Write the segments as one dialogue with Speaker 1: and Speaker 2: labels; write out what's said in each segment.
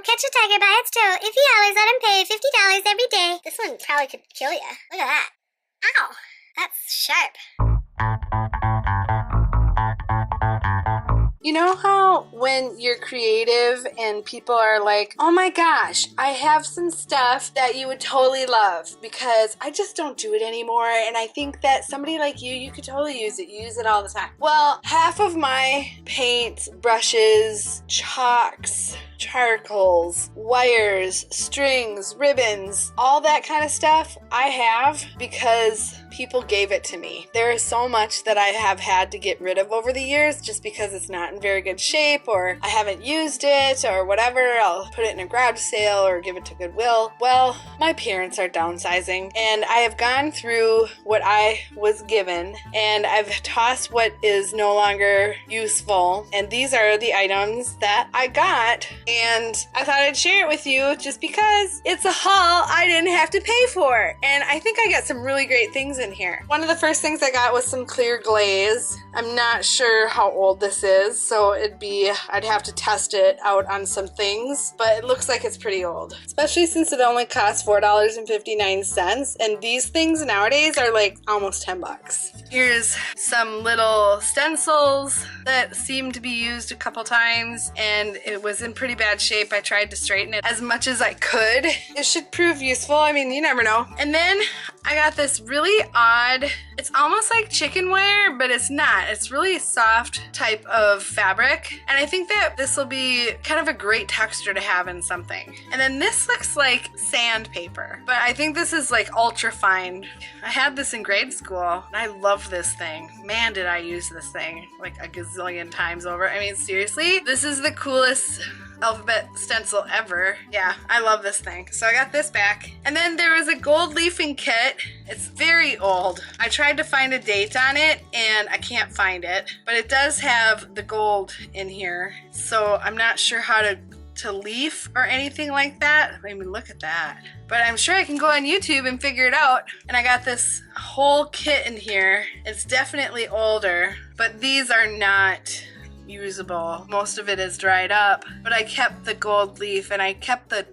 Speaker 1: will catch a tiger by its toe if he hollers at him pay $50 every day. This one probably could kill you. Look at that. Ow! That's sharp.
Speaker 2: You know how when you're creative and people are like, oh my gosh, I have some stuff that you would totally love because I just don't do it anymore, and I think that somebody like you could totally use it. You use it all the time. Well, half of my paints, brushes, chalks, charcoals, wires, strings, ribbons, all that kind of stuff I have because people gave it to me. There is so much that I have had to get rid of over the years just because it's not in very good shape, or I haven't used it, or whatever. I'll put it in a garage sale or give it to Goodwill. Well, my parents are downsizing, and I have gone through what I was given, and I've tossed what is no longer useful, and these are the items that I got, and I thought I'd share it with you just because it's a haul I didn't have to pay for, and I think I got some really great things in here. One of the first things I got was some clear glaze. I'm not sure how old this is, so I'd have to test it out on some things, but it looks like it's pretty old, especially since it only costs $4.59, and these things nowadays are like almost 10 bucks. Here's some little stencils that seem to be used a couple times, and it was in pretty bad shape. I tried to straighten it as much as I could. It should prove useful. I mean, you never know. And then I got this really odd, it's almost like chicken wire, but it's not. It's really soft type of fabric, and I think that this will be kind of a great texture to have in something. And then this looks like sandpaper, but I think this is like ultra fine. I had this in grade school, and I love this thing. Man, did I use this thing like a gazillion times over. I mean, seriously, this is the coolest alphabet stencil ever. Yeah, I love this thing. So I got this back. And then there was a gold leafing kit. It's very old. I tried to find a date on it and I can't find it, but it does have the gold in here. So I'm not sure how to leaf or anything like that. I mean, look at that. But I'm sure I can go on YouTube and figure it out. And I got this whole kit in here. It's definitely older, but these are not usable. Most of it is dried up, but I kept the gold leaf and I kept the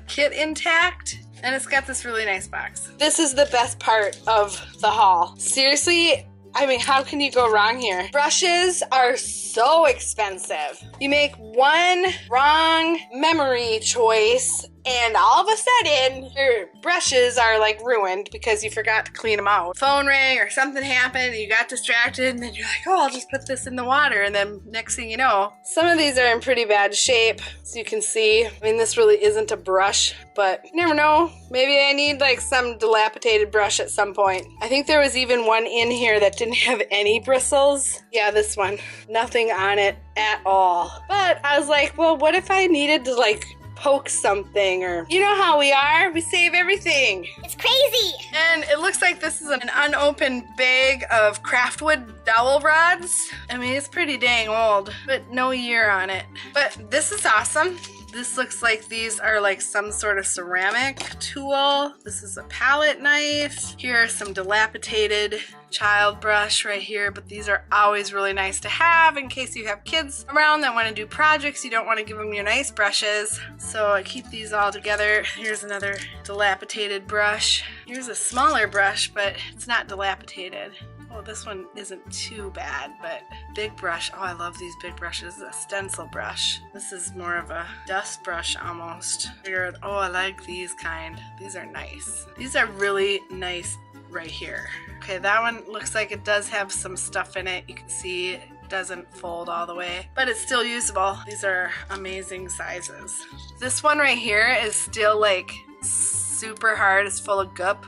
Speaker 2: kit intact, and it's got this really nice box. This is the best part of the haul. Seriously, I mean, how can you go wrong here? Brushes are so expensive. You make one wrong memory choice and all of a sudden your brushes are like ruined because you forgot to clean them out. Phone rang or something happened and you got distracted, and then you're like, oh, I'll just put this in the water, and then next thing you know, some of these are in pretty bad shape, as you can see. I mean, this really isn't a brush, but you never know. Maybe I need like some dilapidated brush at some point. I think there was even one in here that didn't have any bristles. Yeah, this one. Nothing on it at all. But I was like, well, what if I needed to like poke something, or you know how we are, we save everything.
Speaker 1: It's crazy.
Speaker 2: And it looks like this is an unopened bag of craftwood dowel rods. I mean, it's pretty dang old, but no year on it. But this is awesome. This looks like these are like some sort of ceramic tool. This is a palette knife. Here are some dilapidated child brush right here, but these are always really nice to have in case you have kids around that want to do projects. You don't want to give them your nice brushes, so I keep these all together. Here's another dilapidated brush. Here's a smaller brush, but it's not dilapidated. Oh, this one isn't too bad, but big brush. Oh, I love these big brushes. This is a stencil brush. This is more of a dust brush almost. Oh, I like these kind. These are nice. These are really nice right here. Okay, that one looks like it does have some stuff in it. You can see it doesn't fold all the way, but it's still usable. These are amazing sizes. This one right here is still like super hard. It's full of goop.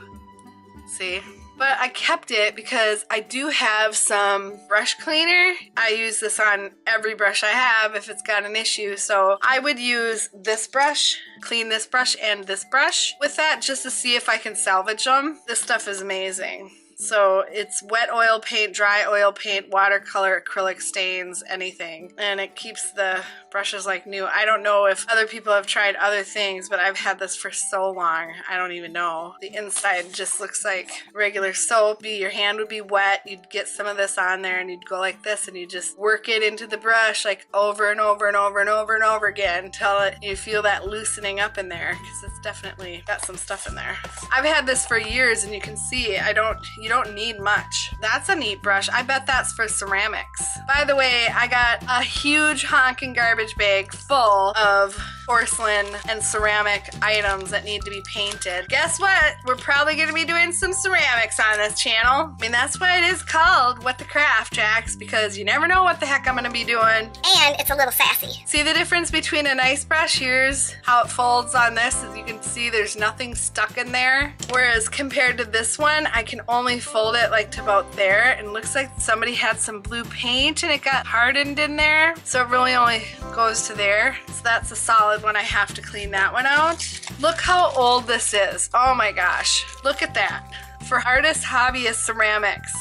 Speaker 2: See? But I kept it because I do have some brush cleaner. I use this on every brush I have if it's got an issue. So I would use this brush, clean this brush and this brush with that just to see if I can salvage them. This stuff is amazing. So it's wet oil paint, dry oil paint, watercolor, acrylic stains, anything. And it keeps the brushes like new. I don't know if other people have tried other things, but I've had this for so long. I don't even know. The inside just looks like regular soap. Your hand would be wet. You'd get some of this on there and you'd go like this and you just work it into the brush like over and over and over and over and over again until you feel that loosening up in there, because it's definitely got some stuff in there. I've had this for years and you can see you don't need much. That's a neat brush. I bet that's for ceramics. By the way, I got a huge honking garbage bag full of porcelain and ceramic items that need to be painted. Guess what? We're probably going to be doing some ceramics on this channel. I mean, that's why it is called What the Craft Jax, because you never know what the heck I'm going to be doing.
Speaker 1: And it's a little sassy.
Speaker 2: See the difference between a nice brush? Here's how it folds on this. As you can see, there's nothing stuck in there. Whereas compared to this one, I can only fold it like to about there. And it looks like somebody had some blue paint and it got hardened in there. So it really only goes to there. So that's a solid one. I have to clean that one out. Look how old this is. Oh my gosh. Look at that. For artists, hobbyists, ceramics.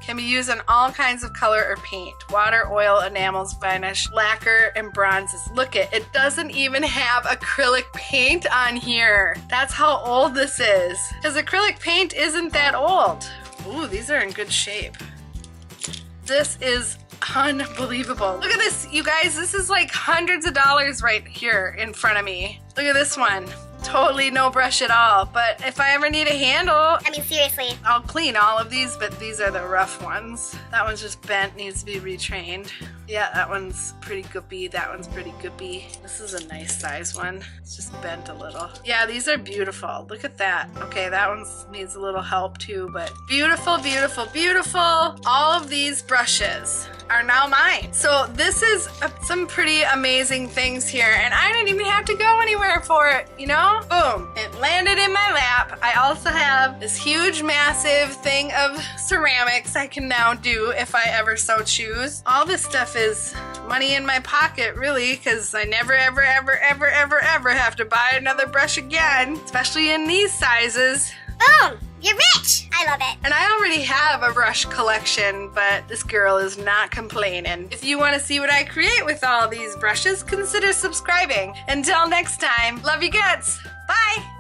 Speaker 2: Can be used in all kinds of color or paint. Water, oil, enamels, varnish, lacquer, and bronzes. Look it doesn't even have acrylic paint on here. That's how old this is. Because acrylic paint isn't that old. Ooh, these are in good shape. This is unbelievable. Look at this, you guys. This is like hundreds of dollars right here in front of me. Look at this one. Totally no brush at all, but if I ever need a handle,
Speaker 1: I mean, seriously,
Speaker 2: I'll clean all of these, but these are the rough ones. That one's just bent, needs to be retrained. Yeah, that one's pretty goopy. That one's pretty goopy. This is a nice size one. It's just bent a little. Yeah, these are beautiful. Look at that. Okay, that one needs a little help too, but beautiful, beautiful, beautiful. All of these brushes are now mine. So this is some pretty amazing things here, and I didn't even have to go anywhere for it, you know? Boom, it landed in my lap. I also have this huge, massive thing of ceramics I can now do if I ever so choose. All this stuff is money in my pocket, really, because I never, ever, ever, ever, ever, ever have to buy another brush again, especially in these sizes.
Speaker 1: boom, you're rich. I love it.
Speaker 2: And I already have a brush collection, but this girl is not complaining. If you want to see what I create with all these brushes, consider subscribing. Until next time, love you guts. Bye.